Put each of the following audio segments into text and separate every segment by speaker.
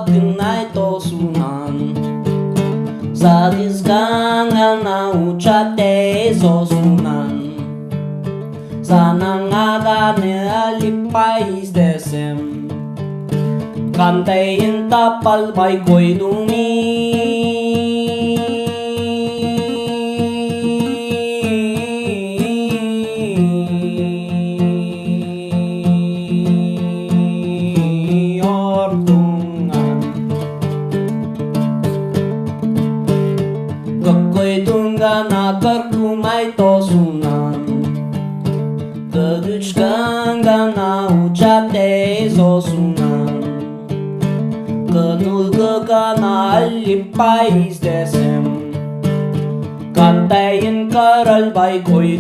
Speaker 1: salkın ay tosunan Zadisgangan na uchate sosunan Sanangagane alipais desem Kantayin tapal bay koy Nakar kumay tosunan Keduchkan gana uchate sosunan Kenul kegana alipais desem Kantayin karal bay koy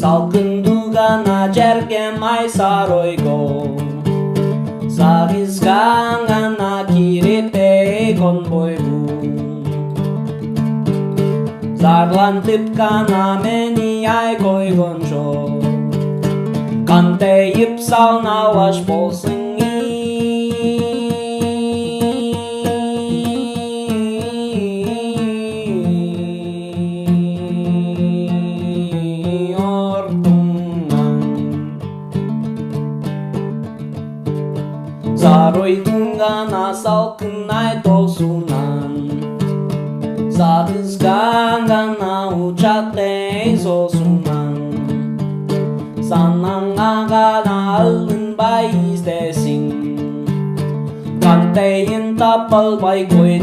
Speaker 1: Salkın dugana cerkem ay saroygo Sagiskan na kirite konboygu Zarlantip kana meni ay koygoncho Kante ipsal na wash bolsın Zaroy tungana salkın ay tosunan Zadisgangana uchate sosunan Sanangagana alın bayis desin Kantayin tapal bay koy